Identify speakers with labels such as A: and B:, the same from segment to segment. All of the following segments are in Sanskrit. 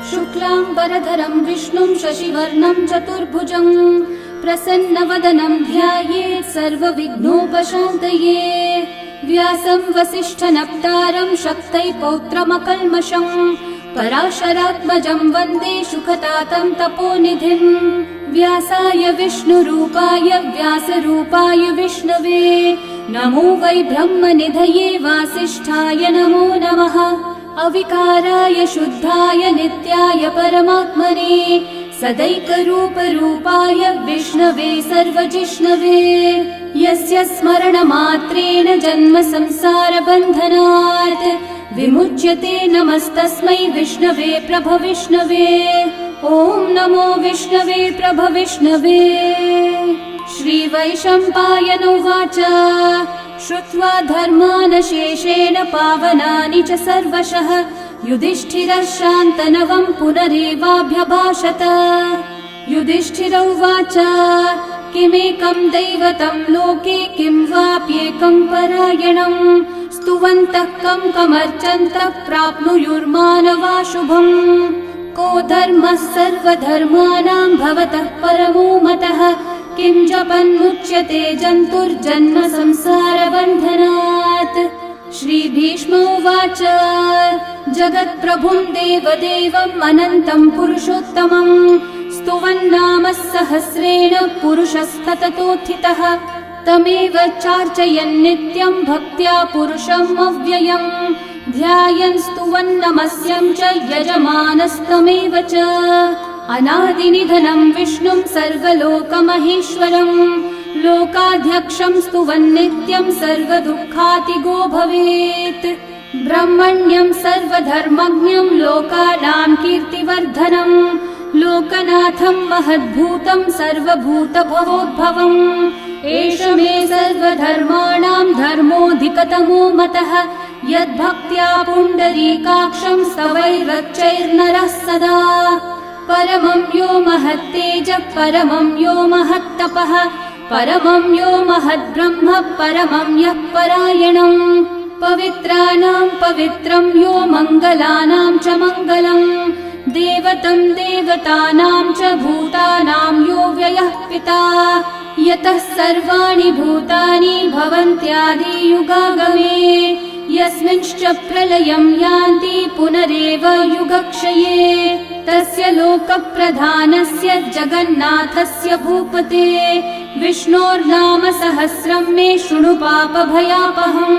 A: शुक्लांबरधरं विष्णुं शशिवर्णं चतुर्भुजं प्रसन्नवदनं ध्यायेत् सर्वविघ्नोपशान्तये। व्यासं वसिष्ठनप्तारं शक्तै पौत्रमकल्मषं पराशरात्मजं वन्दे शुकतातं तपोनिधिं। व्यासाय विष्णुरूपाय व्यासरूपाय विष्णवे नमो वै ब्रह्मनिधये वासिष्ठाय नमो नमः। अविकाराय शुद्धाय नित्याय परमात्मने सदैकरूपरूपाय विष्णवे सर्वजिष्णवे। यस्य स्मरणमात्रेण जन्म संसारबन्धनात् विमुच्यते नमस्तस्मै विष्णवे प्रभविष्णवे। ॐ नमो विष्णवे प्रभविष्णवे। श्रीवैशम्पायन उवाच श्रुत्वा धर्मानशेषेण पावनानि च सर्वशः युधिष्ठिरः शान्तनवं पुनरेवाभ्यभाषत। युधिष्ठिर उवाच किमेकं दैवतं लोके किं वाप्येकं परायणं स्तुवन्तः कमर्चन्तः प्राप्नुयुर्मानवा शुभम्। को धर्मः सर्वधर्माणां भवतः परमो मतः किं जपन्मुच्यते जन्तुर्जन्म संसारबन्धनात्। श्रीभीष्म उवाच जगत्प्रभुं देवदेवम् अनन्तं पुरुषोत्तमं स्तुवन्नामः सहस्रेण पुरुषस्तततोत्थितः तमेव चार्चयन् नित्यं भक्त्या पुरुषम् अव्ययम् ध्यायन् स्तुवन्नमस्यं च यजमानस्तमेव च। अनादिनिधनं विष्णुं सर्वलोकमहेश्वरं लोकाध्यक्षं स्तुवन्नित्यं सर्वदुःखातिगो भवेत्। ब्रह्मण्यं सर्वधर्मज्ञं लोकानां कीर्तिवर्धनं लोकनाथं महद्भूतं सर्वभूतभवोद्भवम्। एष मे सर्वधर्माणां धर्मोऽधिकतमो मतः यद्भक्त्या पुण्डरीकाक्षं स्तवैरर्चैर्नरः सदा। परमं यो महत्तेजः परमं यो महत्तपः परमं यो महद्ब्रह्म परमं यः परायणम्। पवित्राणां पवित्रं यो मङ्गलानां च मङ्गलम् देवतं देवतानां च भूतानां यो व्ययः पिता यतः सर्वाणि भूतानि भवन्त्यादियुगागमे यस्मिंश्च प्रलयं यान्ति पुनरेव युगक्षये तस्य लोकप्रधानस्य जगन्नाथस्य भूपते विष्णोर्नाम सहस्रं मे शृणु पापभयापहम्।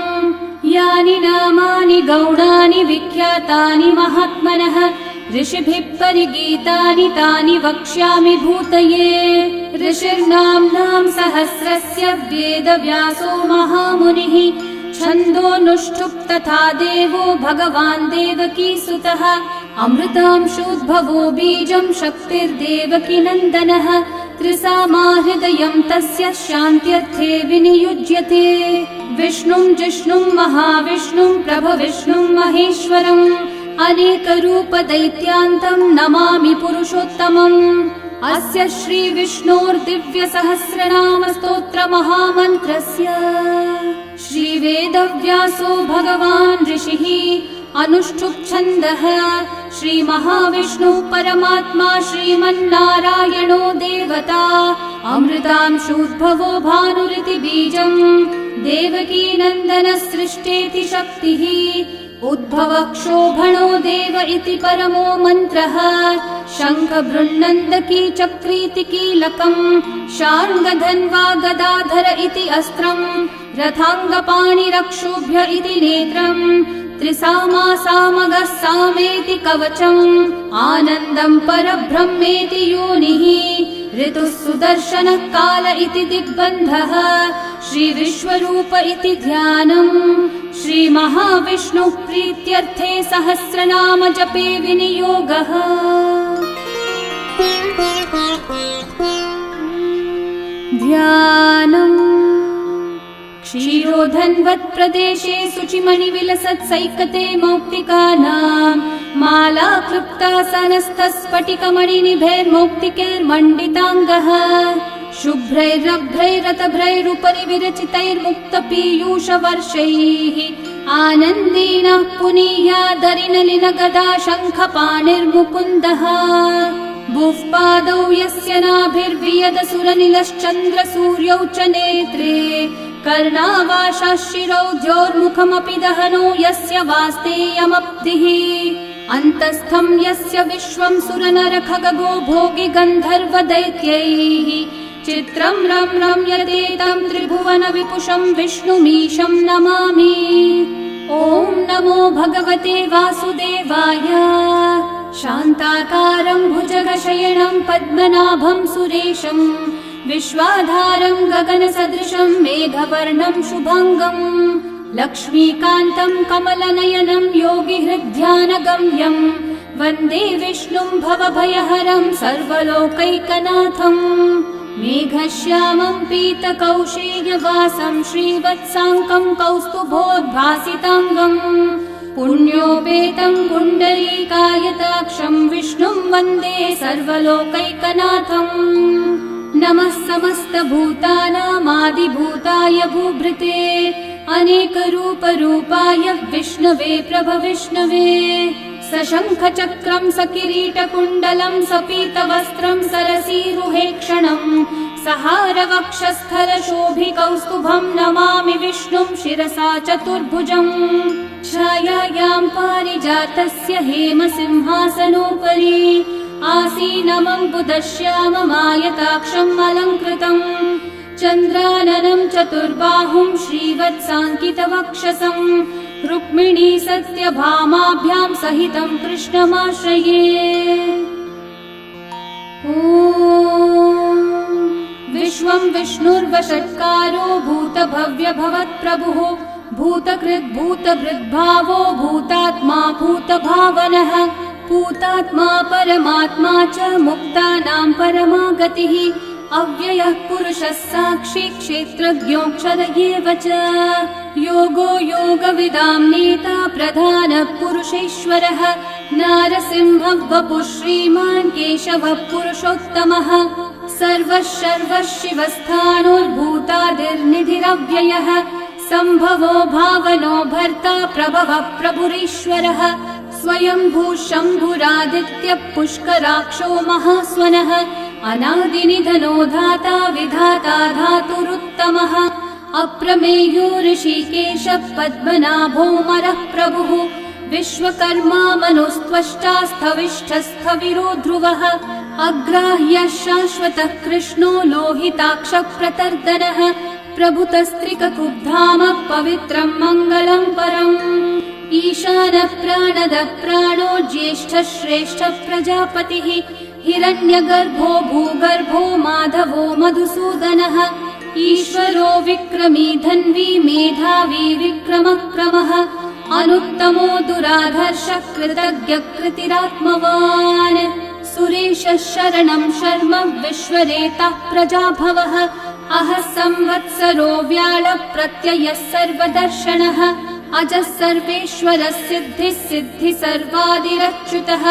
A: यानि नामानि गौणानि विख्यातानि महात्मनः ऋषिभिः परिगीतानि तानि वक्ष्यामि भूतये। ऋषिर्नाम्नां सहस्रस्य वेदव्यासो महामुनिः छन्दोऽनुष्ठुप् तथा देवो भगवान् देवकीसुतः अमृतांशोद्भवो बीजं शक्तिर्देवकी नन्दनः त्रिसामा हृदयं तस्य शान्त्यर्थे विनियुज्यते। विष्णुं जिष्णुं महाविष्णुं प्रभविष्णुं महेश्वरम् अनेकरूपदैत्यान्तं नमामि पुरुषोत्तमम्। अस्य श्रीविष्णोर्दिव्यसहस्रनामस्तोत्रमहामन्त्रस्य श्रीवेदव्यासो भगवान् ऋषिः अनुष्ठुप् छन्दः श्रीमहाविष्णुः परमात्मा श्रीमन्नारायणो देवता अमृतांशोद्भवो भानुरिति बीजम् देवकी नन्दनः सृष्टेति शक्तिः उद्भवक्षोभणो देव इति परमो मन्त्रः शङ्खबृन्नन्दकी चक्रीति कीलकम् शार्ङ्गधन्वा गदाधर इति अस्त्रम् रथाङ्गपाणिरक्षोभ्य इति नेत्रम् त्रिसामा सामगः सामेति कवचम् आनन्दं परब्रह्मेति योनिः ऋतुः सुदर्शनः काल इति दिग्बन्धः श्रीविश्वरूप इति ध्यानम् श्रीमहाविष्णुः प्रीत्यर्थे सहस्रनाम जपे विनियोगः। ध्यानम् धन्वत् प्रदेशे शुचिमणिविलसत्सैकते मौक्तिकानाम् माला क्लृप्तासनस्थस्फटिकमणिनिभैर्मौक्तिकैर्मण्डिताङ्गः शुभ्रैरभ्रैरतभ्रैरुपरि विरचितैर्मुक्तपीयूषवर्षैः आनन्देन पुनीयादरिनलिनगदा शङ्खपाणिर्मुकुन्दः बुःपादौ यस्य नाभिर्वियदसुरनिलश्चन्द्रसूर्यौ च नेत्रे कर्णावाशाः शिरौ द्योर्मुखमपि दहनो यस्य वास्तेयमब्धिः अन्तस्थं यस्य विश्वं सुरनरखगो भोगि गन्धर्वदैत्यैः चित्रं रं रम्यते तं त्रिभुवन विपुषं विष्णुमीशं नमामि। ॐ नमो भगवते वासुदेवाय। शान्ताकारं भुजगशयनं पद्मनाभं सुरेशं विश्वाधारं गगनसदृशं मेघवर्णं शुभाङ्गं लक्ष्मीकान्तं कमलनयनं योगिहृद्ध्यानगम्यं वन्दे विष्णुं भवभयहरं सर्वलोकैकनाथम् मेघश्यामं पीतकौशेयवासं श्रीवत्साङ्कं कौस्तुभोद्भासिताङ्गं पुण्योपेतं पुण्डरीकायताक्षं विष्णुं वन्दे सर्वलोकैकनाथम् नमः समस्तभूतानामादिभूताय भूभृते अनेकरूपरूपाय विष्णवे प्रभविष्णवे सशङ्खचक्रं सकिरीटकुण्डलं सपीतवस्त्रं सरसीरुहेक्षणं सहारवक्षस्थलशोभिकौस्तुभं नमामि विष्णुं शिरसा चतुर्भुजम् छायायां पारिजातस्य हेमसिंहासनोपरि आसीनमं बुधश्याममायताक्षम् अलङ्कृतम् चन्द्राननं चतुर्बाहुं श्रीवत्साङ्कितवक्षसं रुक्मिणी सत्यभामाभ्यां सहितं कृष्णमाश्रये। ॐ विश्वं विष्णुर्वषट्कारो भूतभव्यभवत्प्रभुः भूतकृद्भूतभृद्भावो भूतात्मा भूतभावनः भूतात्मा परमात्मा च मुक्तानां परमागतिः अव्ययः पुरुषः साक्षी क्षेत्रज्ञोऽक्षर एव च योगो योगविदां नेता प्रधानः पुरुषेश्वरः नारसिंहः वपुः श्रीमान् केशवः पुरुषोत्तमः सर्वः शर्वः शिवस्थाणोर्भूतादिर्निधिरव्ययः सम्भवो भावनो भर्ता प्रभवः प्रभुरीश्वरः स्वयंभू शम्भुरादित्यः पुष्कराक्षो महास्वनः अनादिनिधनो धाता विधाता धातुरुत्तमः अप्रमेयो ऋषिकेशः पद्मनाभोऽमरः प्रभुः विश्वकर्मा मनुस्त्वष्टा स्थविष्ठस्थविरो ध्रुवः अग्राह्यः शाश्वतः कृष्णो लोहिताक्षः प्रतर्दनः प्रभुतस्त्रिककुब्धामः पवित्रं मङ्गलं परम् ईशानः प्राणदः प्राणो ज्येष्ठः श्रेष्ठः प्रजापतिः हिरण्यगर्भो भूगर्भो माधवो मधुसूदनः ईश्वरो विक्रमी धन्वी मेधावी विक्रमक्रमः अनुत्तमो दुराधर्षः कृतज्ञः कृतिरात्मवान् सुरेशः शरणं शर्म विश्वरेतः प्रजाभवः अहः संवत्सरो व्याळः प्रत्ययः सर्वदर्शनः अजः सर्वेश्वरः सिद्धिः सिद्धि सर्वादिरच्युतः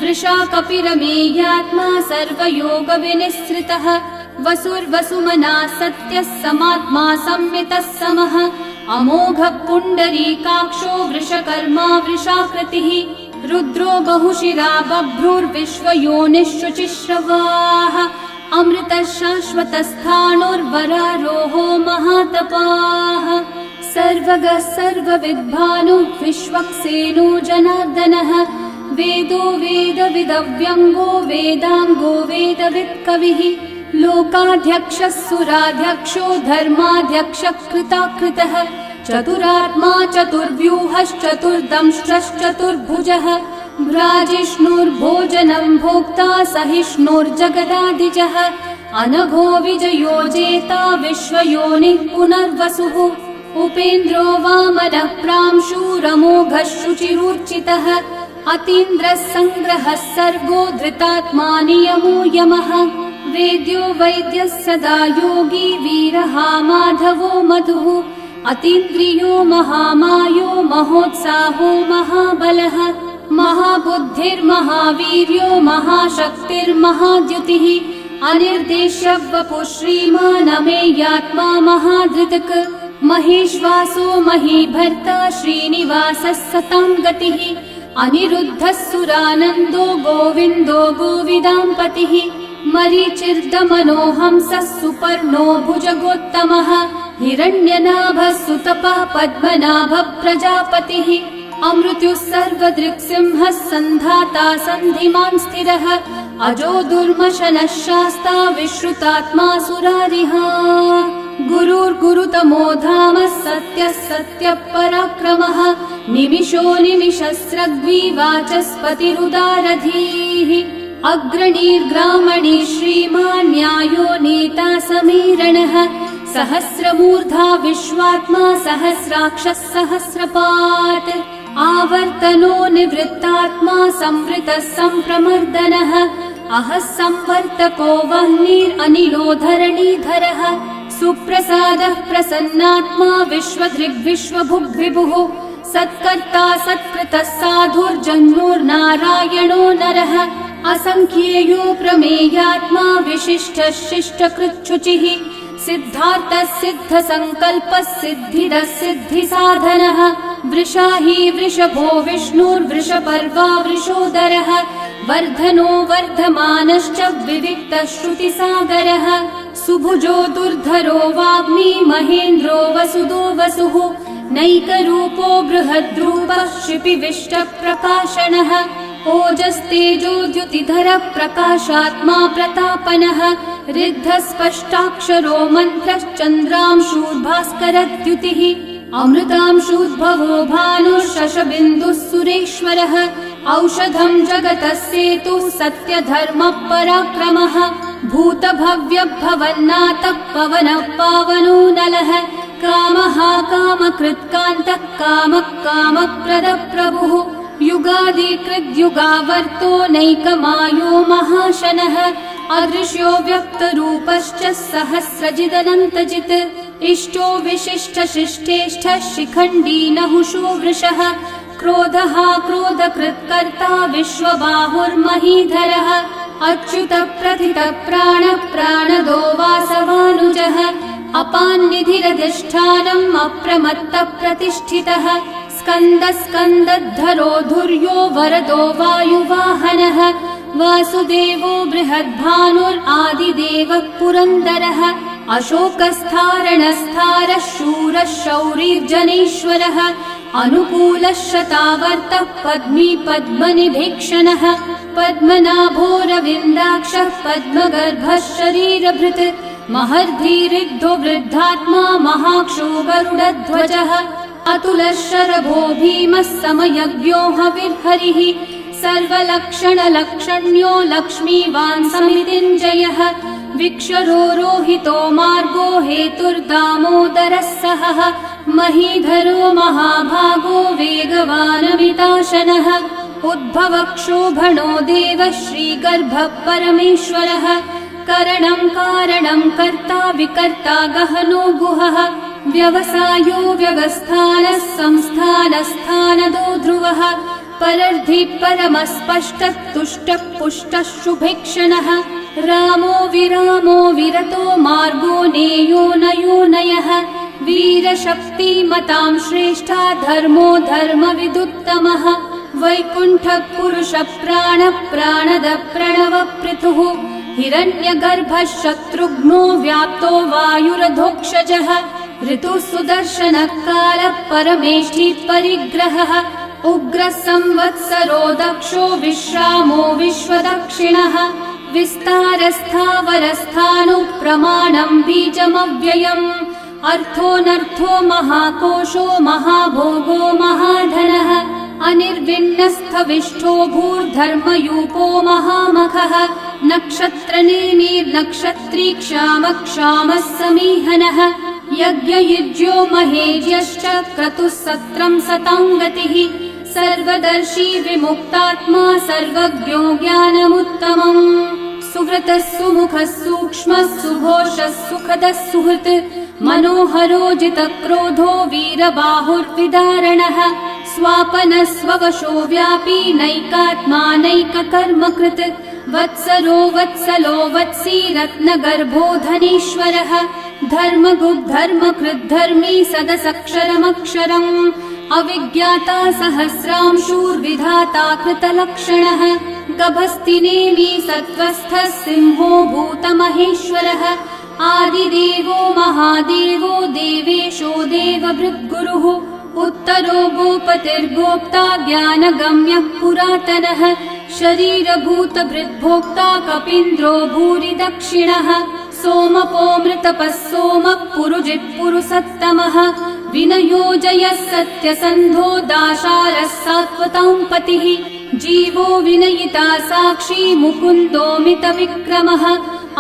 A: वृषा कपिरमेयात्मा सर्वयोगविनिःसृतः वसुर्वसुमना सत्यः समात्मा संवितः समः अमोघः पुण्डरीकाक्षो वृषकर्मा वृषाकृतिः रुद्रो बहुशिरा बभ्रुर्विश्वयोनिः शुचिश्रवाः अमृतः शाश्वतस्थाणुर्वरारोहो महातपाः सर्वगः सर्वविद्भानो विश्वक्सेनो जनार्दनः वेदो वेदविदव्यङ्गो वेदाङ्गो वेदवित्कविः लोकाध्यक्षः सुराध्यक्षो धर्माध्यक्षः कृताकृतः चतुरात्मा चतुर्व्यूहश्चतुर्दंष्ट्रश्चतुर्भुजः भ्राजिष्णुर्भोजनं भोक्ता सहिष्णुर्जगदादिजः अनघो विजयो जेता विश्वयोनिः पुनर्वसुः उपेन्द्रो वामनः प्रांशुरमोघः शुचिरूर्चितः अतीन्द्रः सङ्ग्रहः सर्गो धृतात्मा नियमो यमः वेद्यो वैद्यः सदा योगी वीरः माधवो मधुः अतीन्द्रियो महामायो महोत्साहो महाबलः महाबुद्धिर्महावीर्यो महाशक्तिर्महाद्युतिः अनिर्देश्य वपुः श्रीमान् अमेयात्मा महाधृतक् महेश्वासो महीभर्ता श्रीनिवासः सतां गतिः अनिरुद्धः सुरानन्दो गोविन्दो गोविदाम्पतिः मरीचिर्दमनोहंसः सुपर्णो भुजगोत्तमः हिरण्यनाभः सुतपः पद्मनाभः प्रजापतिः अमृत्युः सर्वदृक्सिंहः सन्धाता सन्धिमान् स्थिरः अजो दुर्मशनः शास्ता विश्रुतात्मा सुरारिः गुरुर्गुरुतमो धामः सत्यः सत्यः पराक्रमः निमिषो निमिषस्रग्वी वाचस्पतिरुदारधीः अग्रणीर्ग्रामणी श्रीमान् न्यायो नेता समीरणः सहस्रमूर्धा विश्वात्मा सहस्राक्षः सहस्रपात् आवर्तनो निवृत्तात्मा संवृतः सम्प्रमर्दनः अहः संवर्तको वह्निरनिलो धरणीधरः सुप्रसादः प्रसन्नात्मा विश्वदृग्विश्वभुग्विभुः सत्कर्ता सत्कृतः साधुर्जन्मोर्नारायणो नरः असंख्येयो प्रमेयात्मा विशिष्टः शिष्टकृच्छुचिः सिद्धार्थः सिद्धसङ्कल्पः सिद्धिदः सिद्धिसाधनः वृषाही वृषभो विष्णुर्वृषपर्वा वृषोदरः वर्धनो वर्धमानश्च विविक्तः श्रुतिसागरः सुभुजो दुर्धरो वाग्मी महेन्द्रो वसुदो वसुः नैकरूपो बृहद्रूपः शिपिविष्टप्रकाशनः ओजस्तेजोद्युतिधरः प्रकाशात्मा प्रतापनः ऋद्धः स्पष्टाक्षरो मन्त्रश्चन्द्रांशूर्भास्करद्युतिः अमृतांशूद्भवो भानुः शशबिन्दुः सुरेश्वरः औषधं जगतः सेतुः सत्यधर्मः पराक्रमः भूतभव्यभवन्नाथः पवनः पावनो नलः कामः कामकृत्कान्तः कामः कामप्रदः प्रभुः युगादिकृद्युगावर्तो नैकमायो महाशनः अदृश्यो व्यक्तरूपश्च सहस्रजिदनन्तजित् इष्टो विशिष्टशिष्टेष्ठः शिखण्डी नहुषो वृषः क्रोधः क्रोधकृत्कर्ता विश्वबाहुर्महीधरः अच्युतः प्रथितः प्राणः प्राणदो वासवानुजः अपान्निधिरधिष्ठानम् अप्रमत्तः प्रतिष्ठितः स्कन्दस्कन्दद्धरो धुर्यो वरदो वायुवाहनः वासुदेवो बृहद्भानुरादिदेवः पुरन्दरः अशोकस्थारणस्थारः शूरः शौरिर्जनेश्वरः अनुकूलः शतावर्तः पद्मी पद्मनिभीक्षणः पद्मनाभोरविन्दाक्षः पद्मगर्भः शरीरभृत् महर्धिरिग्धो वृद्धात्मा महाक्षो गरुडध्वजः अतुलः शरभो भीमः समयज्ञो हविर्हरिः सर्वलक्षणलक्षण्यो लक्ष्मीवान् समितिञ्जयः विक्षरो रोहितो मार्गो हेतुर्दामोदरः सहः महीधरो महाभागो वेगवानमिताशनः उद्भवक्षोभणो देवः श्रीगर्भः परमेश्वरः करणं कारणं कर्ता विकर्ता गहनो गुहः व्यवसायो व्यवस्थानः संस्थानस्थानदो ध्रुवः परर्धि परमस्पष्टः तुष्टः पुष्टः शुभेक्षणः रामो विरामो विरतो मार्गो नेयो नयो नयः वीरशक्तिमतां श्रेष्ठा धर्मो धर्मविदुत्तमः वैकुण्ठः पुरुषः प्राणः प्राणदः प्रणवपृथुः हिरण्यगर्भः शत्रुघ्नो व्याप्तो वायुरधोक्षजः ऋतुः सुदर्शनः कालः परमेष्ठी परिग्रहः उग्रः संवत्सरो दक्षो विश्रामो विश्वदक्षिणः विस्तारस्थावरस्थाणुः प्रमाणं बीजमव्ययम् अर्थोऽनर्थो महाकोशो महाभोगो महाधनः अनिर्विण्णस्थविष्ठो भूर्धर्मयूपो महामखः नक्षत्रनेमिर्नक्षत्री क्षामः समीहनः यज्ञयुज्यो महेज्यश्च क्रतुः सत्रं सताङ्गतिः सर्वदर्शी विमुक्तात्मा सर्वज्ञो ज्ञानमुत्तमम् सुहृतः सुमुखः सूक्ष्मः सुघोषः सुखदः सुहृत् मनोहरो जितक्रोधो वीरबाहुर्विदारणः स्वापनस्ववशो व्यापी नैकात्मा नैककर्मकृत् वत्सरो वत्सलो वत्सी रत्नगर्भो धनेश्वरः धर्मकृद्धर्मी सदसक्षरमक्षरम् अविज्ञाता सहस्रांशूर्विधाता कृतलक्षणः गभस्तिनेमि सत्त्वस्थः सिंहो भूतमहेश्वरः आदिदेवो महादेवो देवेशो देवभृद्गुरुः उत्तरो गोपतिर्गोप्ता ज्ञानगम्यः पुरातनः शरीरभूतभृद्भोक्ता कपीन्द्रो भूरि दक्षिणः सोमपोऽमृतपः सोमः पुरुजित्पुरुसत्तमः विनयोजयः सत्यसन्धो दाशारः सात्वतां पतिः जीवो विनयिता साक्षी मुकुन्दोऽमितविक्रमः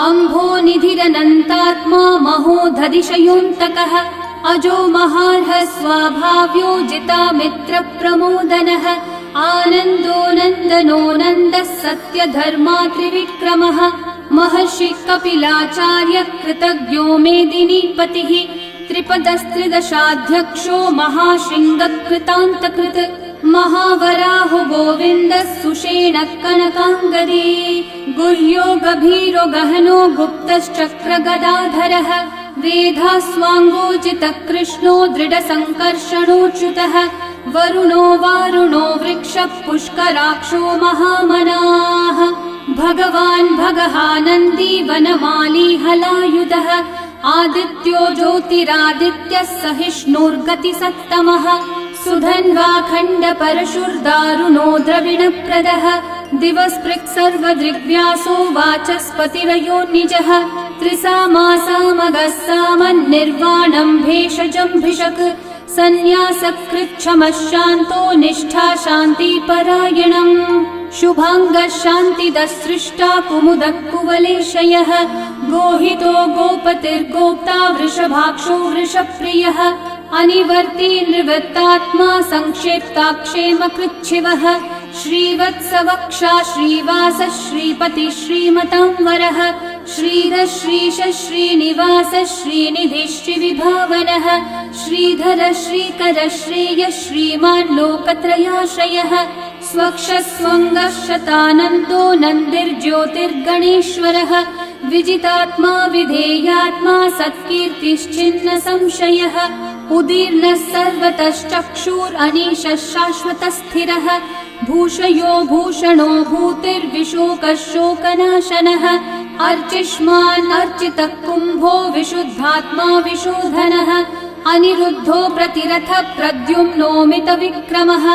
A: अम्भो निधिरनन्तात्मा महोदधिशयोऽन्तकः अजो महार्हः स्वाभाव्यो जितामित्रप्रमोदनः आनन्दो नन्दनो नन्दः सत्यधर्मात्रिविक्रमः महर्षि कपिलाचार्य कृतज्ञो मेदिनीपतिः त्रिपदस्त्रिदशाध्यक्षो महाशृङ्गकृतान्तकृत् महावराहो गोविन्दः सुषेणः कनकाङ्गदे गुह्यो गभीरो गहनो गुप्तश्चक्रगदाधरः वेधास्वाङ्गोचितः कृष्णो दृढसङ्कर्षणोच्युतः वरुणो वारुणो वृक्षः पुष्कराक्षो महामनाः भगवान् भगहानन्दी वनमाली हलायुधः आदित्यो ज्योतिरादित्यः सहिष्णुर्गतिसत्तमः सुधन्वा खण्डपरशुर्दारुणो द्रविणप्रदः दिवस्पृक् सर्वदृग्व्यासो वाचस्पतिरयो निजः त्रिसामासामगः सामन्निर्वाणम् भेषजम्भिषक् सन्न्यासकृच्छमः शान्तो निष्ठा शान्तिपरायणम् शुभाङ्गः शान्तिदः सृष्टा कुमुदः कुवलेशयः गोहितो गोपतिर्गोप्ता वृषभाक्षो वृषप्रियः अनिवर्ती निवृत्तात्मा संक्षेप्ताक्षेमकृच्छिवः श्रीवत्सवक्षा श्रीवासः श्रीपतिः श्रीमतांवरः श्रीधः श्रीशः श्रीनिवासः श्रीनिधिः श्रीविभावनः श्रीधरः श्रीकरः श्रेयः श्रीमान् लोकत्रयाश्रयः स्वक्षस्वङ्गः शतानन्दो नन्दिर्ज्योतिर्गणेश्वरः विजितात्मा विधेयात्मा सत्कीर्तिश्चिन्न संशयः उदीर्णः सर्वतश्चक्षुरनीशः शाश्वतस्थिरः भूषयो भूषणो भूतिर्विशोकः शोकनाशनः अर्चिष्मान् अर्चितः कुम्भो विशुद्धात्मा विशोधनः अनिरुद्धो प्रतिरथ प्रद्युम्नोमितविक्रमः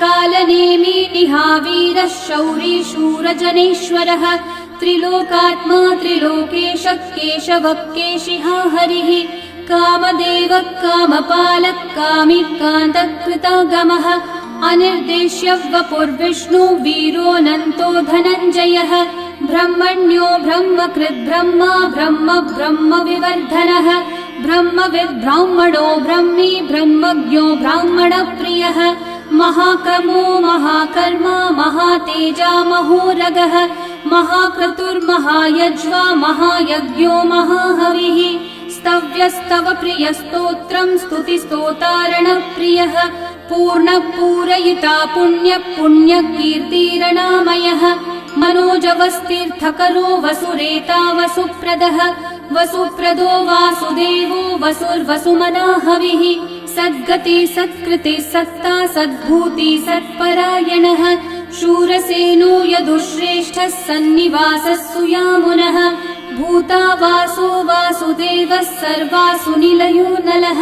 A: कालनेमी निहावीरः शौरी शूरजनेश्वरः त्रिलोकात्मा त्रिलोकेशः केशवः केशिहा हरिः कामदेवः कामपालः कामिकान्तः कृतागमः अनिर्देश्य वपुर्विष्णु वीरोऽनन्तो धनञ्जयः ब्रह्मण्यो ब्रह्मकृद् ब्रह्मा ब्रह्म ब्रह्मविवर्धनः ब्रह्मविद् ब्राह्मणो ब्रह्मी ब्रह्मज्ञो ब्राह्मणप्रियः महाक्रमो महाकर्मा महातेजा महोरगः महाक्रतुर्महायज्वा महायज्ञो महाहविः स्तव्यस्तव प्रियस्तोत्रम् स्तुतिस्तोतारणप्रियः पूर्णपूरयिता पुण्यकीर्तिरणामयः मनोजवस्तीर्थकरो वसुरेता वसुप्रदः वसुप्रदो वासुदेवो वसुर्वसुमनाहविः सद्गति सत्कृति सत्ता सद्भूति सत्परायणः शूरसेनो यदुश्रेष्ठः सन्निवासः सुयामुनः भूता वासो वासुदेवः सर्वासु निलयो नलः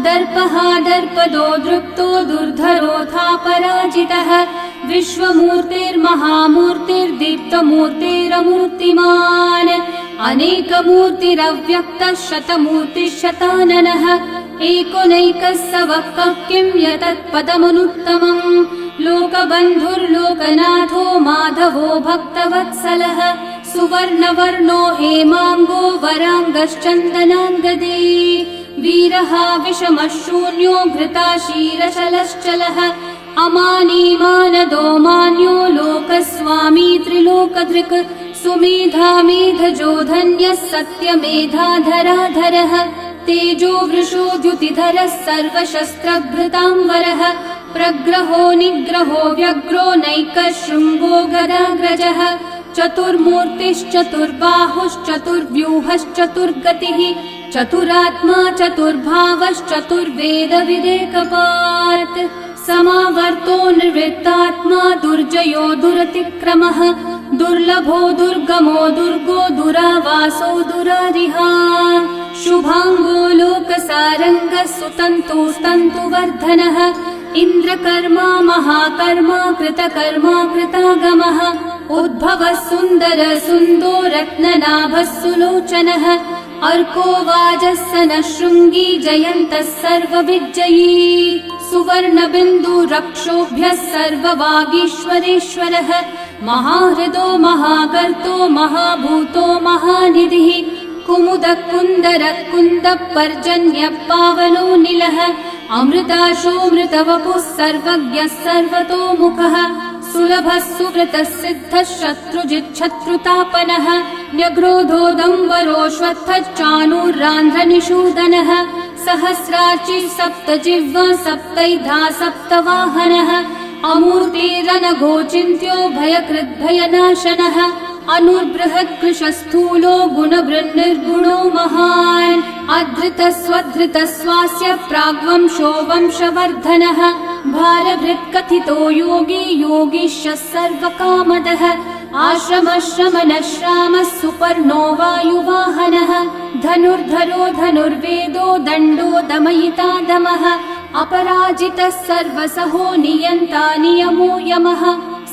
A: दर्पः दर्पदो दृप्तो दुर्धरोऽथा पराजितः विश्वमूर्तिर्महामूर्तिर्दीप्तमूर्तिरमूर्तिमान् अनेकमूर्तिरव्यक्तः शतमूर्तिः शताननः एकोनैकः स वः किं यतत्पदमनुत्तमम् लोकबन्धुर्लोकनाथो माधवो भक्तवत्सलः सुवर्णवर्णो हेमाङ्गो वराङ्गश्चन्दनाङ्गदे वीरः विषमः शून्यो घृताशीरशलश्चलः अमानीमानदो मान्यो लोकस्वामी त्रिलोकधृक् सुमेधा मेधजो धन्यः सत्यमेधाधराधरः तेजो वृषो द्युतिधरः सर्वशस्त्रभृताम्बरः प्रग्रहो निग्रहो व्यग्रो नैकशृङ्गो गदाग्रजः चतुर्मूर्तिश्चतुर्बाहुश्चतुर्व्यूहश्चतुर्गतिः चतुरात्मा चतुर्भावश्चतुर्वेदविदेकपात् समावर्तो निर्वृत्तात्मा दुर्जयो दुरतिक्रमः दुर्लभो दुर्गमो दुर्गो दुरावासो दुरारिहा शुभाङ्गो लोकसारङ्गः सुतन्तुस्तन्तुवर्धनः इन्द्रकर्मा महाकर्मा कृतकर्मा कृतागमः उद्भवः सुन्दर सुन्दो रत्ननाभः सुलोचनः अर्को वाजः नः शृङ्गी जयन्तः सर्वविजयी सुवर्णबिन्दु रक्षोभ्यः सर्ववागीश्वरेश्वरः महाहृदो महागर्तो महाभूतो महानिधिः कुमुदः कुन्दरः कुन्दः पर्जन्यः पावनो निलः अमृताशोऽमृतवपुः सर्वज्ञः सर्वतोमुखः सुलभः सुव्रतः सिद्धः शत्रुजिच्छत्रुतापनः न्यग्रोधोदम्बरोऽश्वत्थश्चाणूरान्ध्रनिषूदनः सहस्रार्ची सप्तजिह्वा सप्तैधा सप्तवाहनः अमूर्तिरनघोचिन्त्यो भयकृद्भयनाशनः अनुर्बृहत्कृशस्थूलो गुणवृन्निर्गुणो महान् अधृतस्वधृतस्वास्य प्राग्वंशो वंशवर्धनः भारभृत्कथितो योगी योगीशः सर्वकामदः आश्रमश्रमणश्रामः सुपर्णो वायुवाहनः धनुर्धरो धनुर्वेदो दण्डो दमयिता दमः अपराजितः सर्वसहो नियन्ता नियमो यमः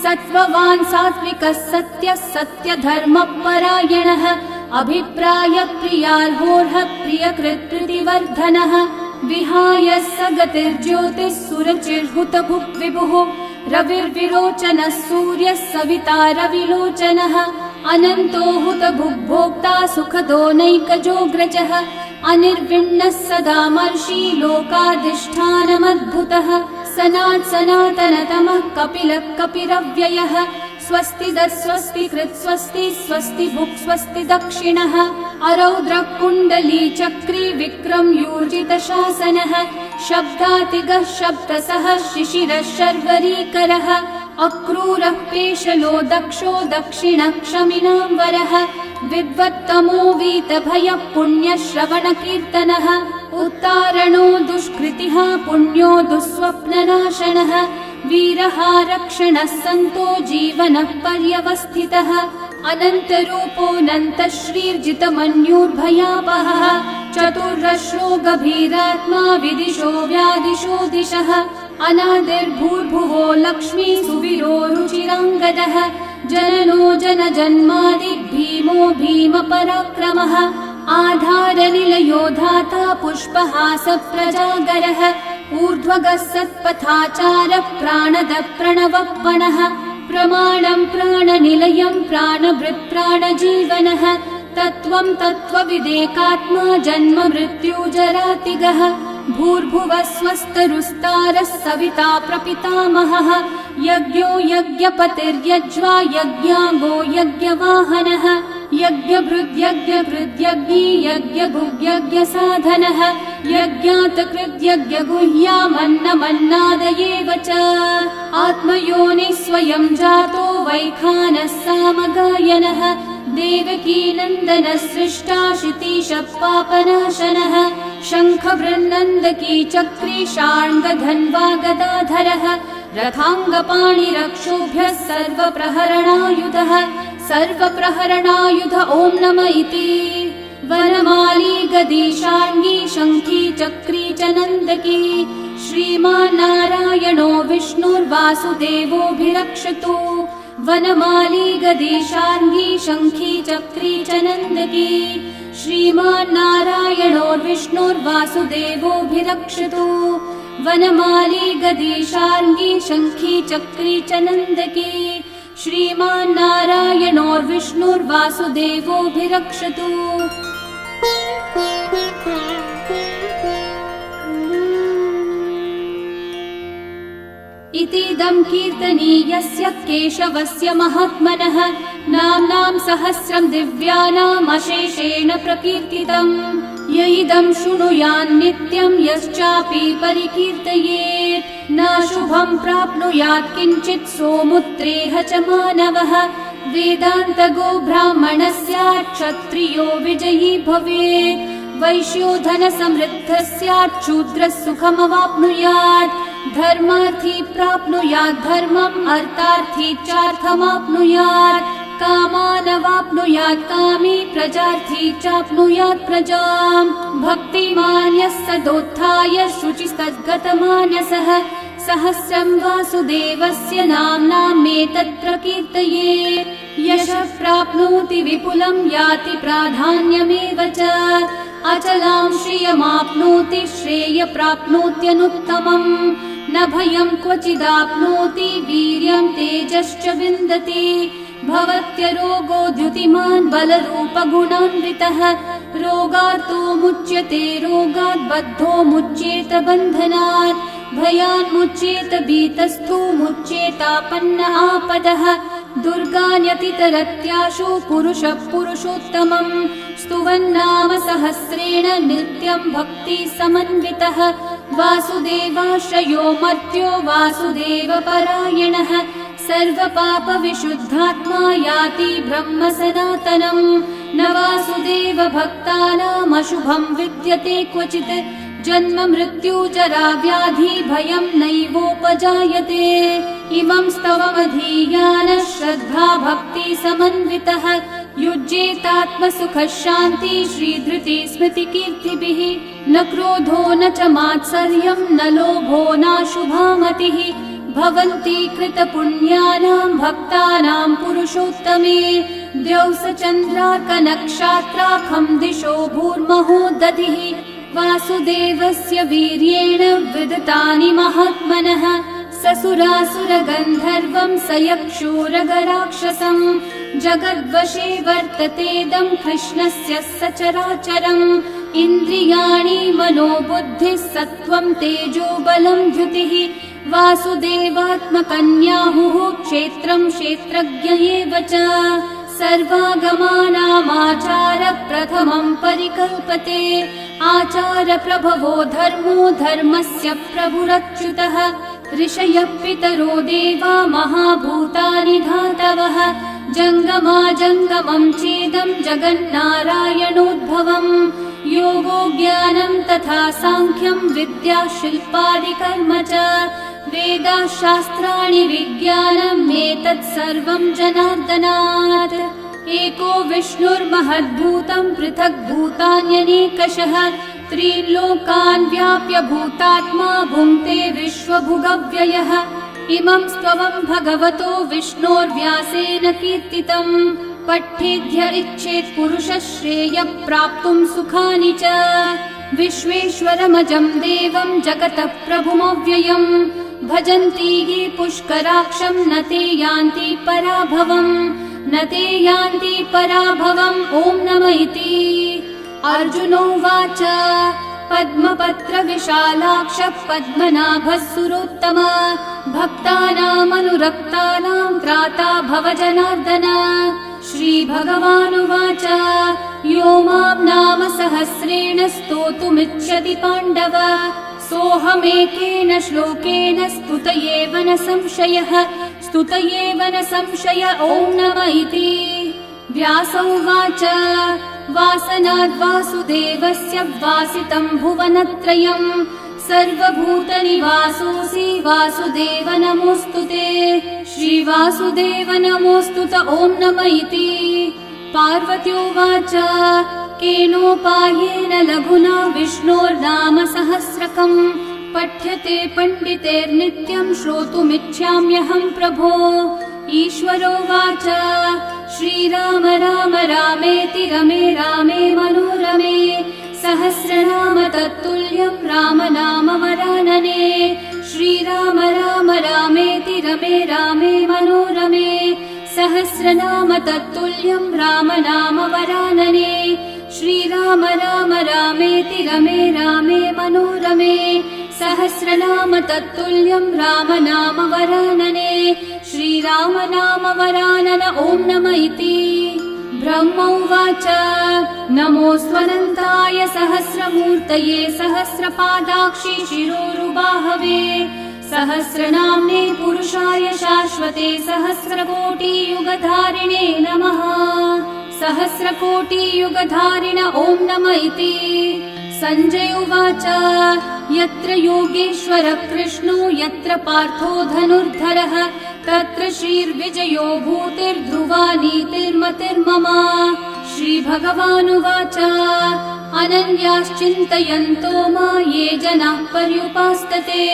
A: सत्त्ववान् सात्विकः सत्यः सत्यधर्मपरायणः अभिप्रायप्रियार्होर्हः प्रियकृत्प्रीतिवर्धनः विहाय स गतिर्ज्योतिः सुरचिर्हुतभुक् विभुः रविर्विरोचनः सूर्यः सविता रविलोचनः अनन्तो हुतभुग्भोक्ता सुखदो नैकजोऽग्रजः अनिर्विण्णः सदा मर्षि लोकाधिष्ठानमद्भुतः सनातनतमः कपिलः कपिरव्ययः स्वस्तिदः स्वस्तिकृत् स्वस्ति स्वस्ति भुक् स्वस्ति दक्षिणः अरौद्रः कुण्डली चक्री विक्रमयूर्जितशासनः शब्दातिगः शब्दसः शिशिरः शर्वरीकरः अक्रूरः पेशलो दक्षो दक्षिणः क्षमिनाम्बरः विद्वत्तमो वीतभयः पुण्यश्रवणकीर्तनः उत्तारणो दुष्कृतिः पुण्यो दुःस्वप्ननाशनः वीरः रक्षणः सन्तो जीवनः पर्यवस्थितः अनन्तरूपोऽनन्तश्रीर्जितमन्युर्भयापहः चतुर्रश्रो गभीरात्मा विदिशो व्यादिशो दिशः अनादिर्भूर्भुवो लक्ष्मी सुवीरो रुचिराङ्गदः जननो जनजन्मादि भीमो भीमपराक्रमः आधारनिलयो धाता पुष्पहासप्रजागरः ऊर्ध्वगः सत्पथाचारः प्राणदः प्रणवप्पणः प्रमाणं प्राणनिलयं प्राणभृत्प्राणजीवनः तत्त्वं तत्त्वविदेकात्मा जन्म मृत्युजरातिगः भूर्भुवः स्वस्तरुस्तारः सविता प्रपितामहः यज्ञो यज्ञपतिर्यज्वा यज्ञाङ्गो यज्ञवाहनः यज्ञभृद्यज्ञकृद्यज्ञी यज्ञभुग्यज्ञसाधनः यज्ञातकृद्यज्ञगुह्यामन्नमन्नादयेव च आत्मयोनिः स्वयं जातो वैखानः सामगायनः देवकीनन्दनः सृष्टा शितीशः पापनाशनः शङ्खवृन्नन्दकी चक्री शार्ङ्गधन्वा गदाधरः रथाङ्गपाणिरक्षोभ्यः सर्वप्रहरणायुधः सर्वप्रहरणायुध ॐ नम इति वनमाली गदी शार्ङ्गी शङ्खी चक्री च नन्दकी श्रीमान्नारायणो विष्णुर्वासुदेवोऽभिरक्षतु वनमाली गदी शार्ङ्गी शङ्खी चक्री च नन्दकी श्रीमान्नारायणो विष्णुर्वासुदेवोऽभिरक्षतु वनमाली गदी शार्ङ्गी शङ्खी चक्री च नन्दकी श्रीमान्नारायणो विष्णुर्वासुदेवोऽभिरक्षतु इतीदं कीर्तनीयस्य केशवस्य महात्मनः नाम्नां सहस्रं दिव्यानाम् अशेषेण प्रकीर्तितम् य इदं शृणुयान्नित्यं यश्चापि परिकीर्तयेत् नाशुभं प्राप्नुयात् किञ्चित् सोमुत्रेह च मानवः वेदान्तगो ब्राह्मणः स्यात् क्षत्रियो विजयी भवेत् वैश्यो धनसमृद्धः स्यात् शूद्रः सुखमवाप्नुयात् धर्मार्थी प्राप्नुयात् धर्मम् अर्थार्थी चार्थमाप्नुयात् कामानवाप्नुयात् कामी प्रजार्थी चाप्नुयात् प्रजाम् भक्तिमान् यः सदोत्थाय शुचिस्तद्गतमानसः सहस्रं वासुदेवस्य नाम्नामेतत् प्रकीर्तये यशः प्राप्नोति विपुलं याति प्राधान्यमेव च अचलां श्रियमाप्नोति श्रेय प्राप्नोत्यनुत्तमम् न भयं क्वचिदाप्नोति वीर्यं तेजश्च विन्दति भवत्यरोगो द्युतिमान् बलरूपगुणान्वितः रोगार्तो मुच्यते रोगात् बद्धो मुच्येत बन्धनात् भयान् मुच्येत भीतस्थो मुच्येतापन्न आपदः दुर्गान्यतितरत्याशु पुरुषः पुरुषोत्तमम् स्तुवन्नाम सहस्रेण नित्यं भक्ति समन्वितः वासुदेवाश्रयो मर्त्यो वासुदेवपरायणः सर्वपापविशुद्धात्मा याति ब्रह्म सनातनम् न वासुदेव भक्तानामशुभं विद्यते क्वचित् जन्म मृत्यु जरा व्याधि भयं नैवोपजायते इमं स्तवमधीयानः श्रद्धा भक्ति समन्वितः युज्येतात्मसुखः शान्ति श्रीधृति स्मृतिकीर्तिभिः न क्रोधो न च मात्सर्यं न लोभो नाशुभामतिः भवन्ति कृतपुण्यानां भक्तानां पुरुषोत्तमे द्यौसचन्द्रार्कनक्षत्राखं दिशो भूर्महो दधिः वासुदेवस्य वीर्येण विदतानि महात्मनः ससुरासुरगन्धर्वं स यक्षोरगराक्षसं जगद्वशे वर्ततेदं कृष्णस्य सचराचरम् इन्द्रियाणि मनोबुद्धिः सत्त्वं तेजो बलं द्युतिः वासुदेवात्मकन्याहुः क्षेत्रं क्षेत्रज्ञ एव च सर्वागमानामाचार प्रथमं परिकल्पते आचार प्रभवो धर्मो धर्मस्य प्रभुरच्युतः ऋषयः पितरो देवा महाभूतानि धातवः जङ्गमाजङ्गमं चेदं जगन्नारायणोद्भवम् योगो ज्ञानं तथा साङ्ख्यं विद्या शिल्पादिकर्म च वेदाः शास्त्राणि विज्ञानम् एतत् सर्वं जनार्दनात् एको विष्णुर्महद्भूतं पृथक् भूतान्यनेकशः त्रीन् लोकान् व्याप्य भूतात्मा भुङ्क्ते विश्वभुगव्ययः इमं स्तवं भगवतो विष्णोर्व्यासेन कीर्तितम् पठ्येद्य इच्छेत् पुरुषः श्रेयः प्राप्तुं सुखानि च विश्वेश्वरमजं देवं जगतः प्रभुमव्ययम् भजन्ति ये पुष्कराक्षं न ते यान्ति पराभवम् न ते यान्ति पराभवम् ॐ नमः इति अर्जुनोवाच पद्मपत्रविशालाक्षः पद्मनाभः सुरोत्तम भक्तानामनुरक्तानां त्राता भवजनार्दन श्रीभगवानुवाच यो मां नाम सहस्रेण स्तोतुमिच्छति पाण्डव सोऽहमेकेन श्लोकेन स्तुत एव न संशयः स्तुत एव न संशय ॐ नमः इति व्यास उवाच वासनाद्वासुदेवस्य वासितं भुवनत्रयम् सर्वभूतनिवासोऽसि वासुदेव नमोऽस्तु ते श्रीवासुदेव नमोऽस्तु ॐ नमः इति पार्वत्योवाच केनोपायेन लघुना विष्णोर्नाम सहस्रकम् पठ्यते पण्डितेर्नित्यं श्रोतुमिच्छाम्यहं प्रभो ईश्वरोवाच श्रीराम राम रामेति रमे रामे मनोरमे सहस्रनाम तत्तुल्यं राम नाम वरानने श्रीराम राम रामेति रमे रामे मनोरमे सहस्रनाम तत्तुल्यं राम नाम वरानने श्रीराम राम रामेति रमे रामे मनोरमे सहस्रनाम तत्तुल्यं राम नाम वरानने श्रीराम नाम वरानन ॐ नमः इति ब्रह्म उवाच नमोऽस्त्वनन्ताय सहस्रमूर्तये सहस्रपादाक्षि शिरोरुबाहवे सहस्रनाम्ने पुरुषाय शाश्वते सहस्रकोटियुगधारिणे नमः। सहस्रकोटियुगधारिण ॐ नम इति। सञ्जय उवाच यत्र योगेश्वरः कृष्णो यत्र पार्थो धनुर्धरः तत्र श्रीर्विजयो भूतिर्ध्रुवा नीतिर्मतिर्मम। श्रीभगवानुवाच अनन्याश्चिन्तयन्तो मा ये जनाः पर्युपासते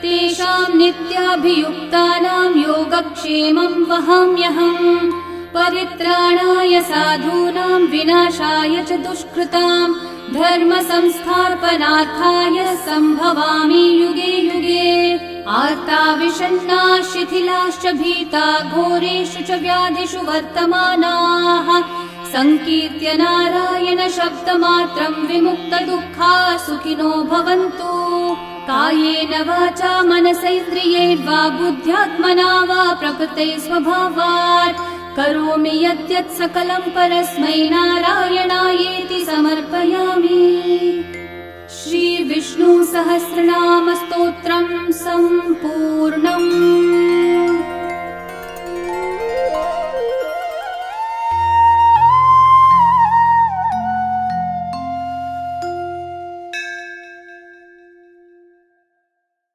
A: तेषां नित्याभियुक्तानां योगक्षेमं वहाम्यहम्। परित्राणाय साधूनां विनाशाय च दुष्कृतां धर्म संस्थापनार्थाय सम्भवामि युगे युगे। आर्ता विषण्णा शिथिलाश्च भीता घोरेषु च व्याधिषु वर्तमानाः संकीर्त्य नारायण शब्दमात्रं विमुक्तदुःखा सुखिनो भवन्तु। कायेन वाचा मनसैन्द्रियैर्वा बुद्ध्यात्मना वा प्रकृते स्वभावात् करोमि यद्यत् सकलं परस्मै नारायणायेति समर्पयामि। श्री विष्णु सहस्रनाम स्तोत्रम् सम्पूर्णम्।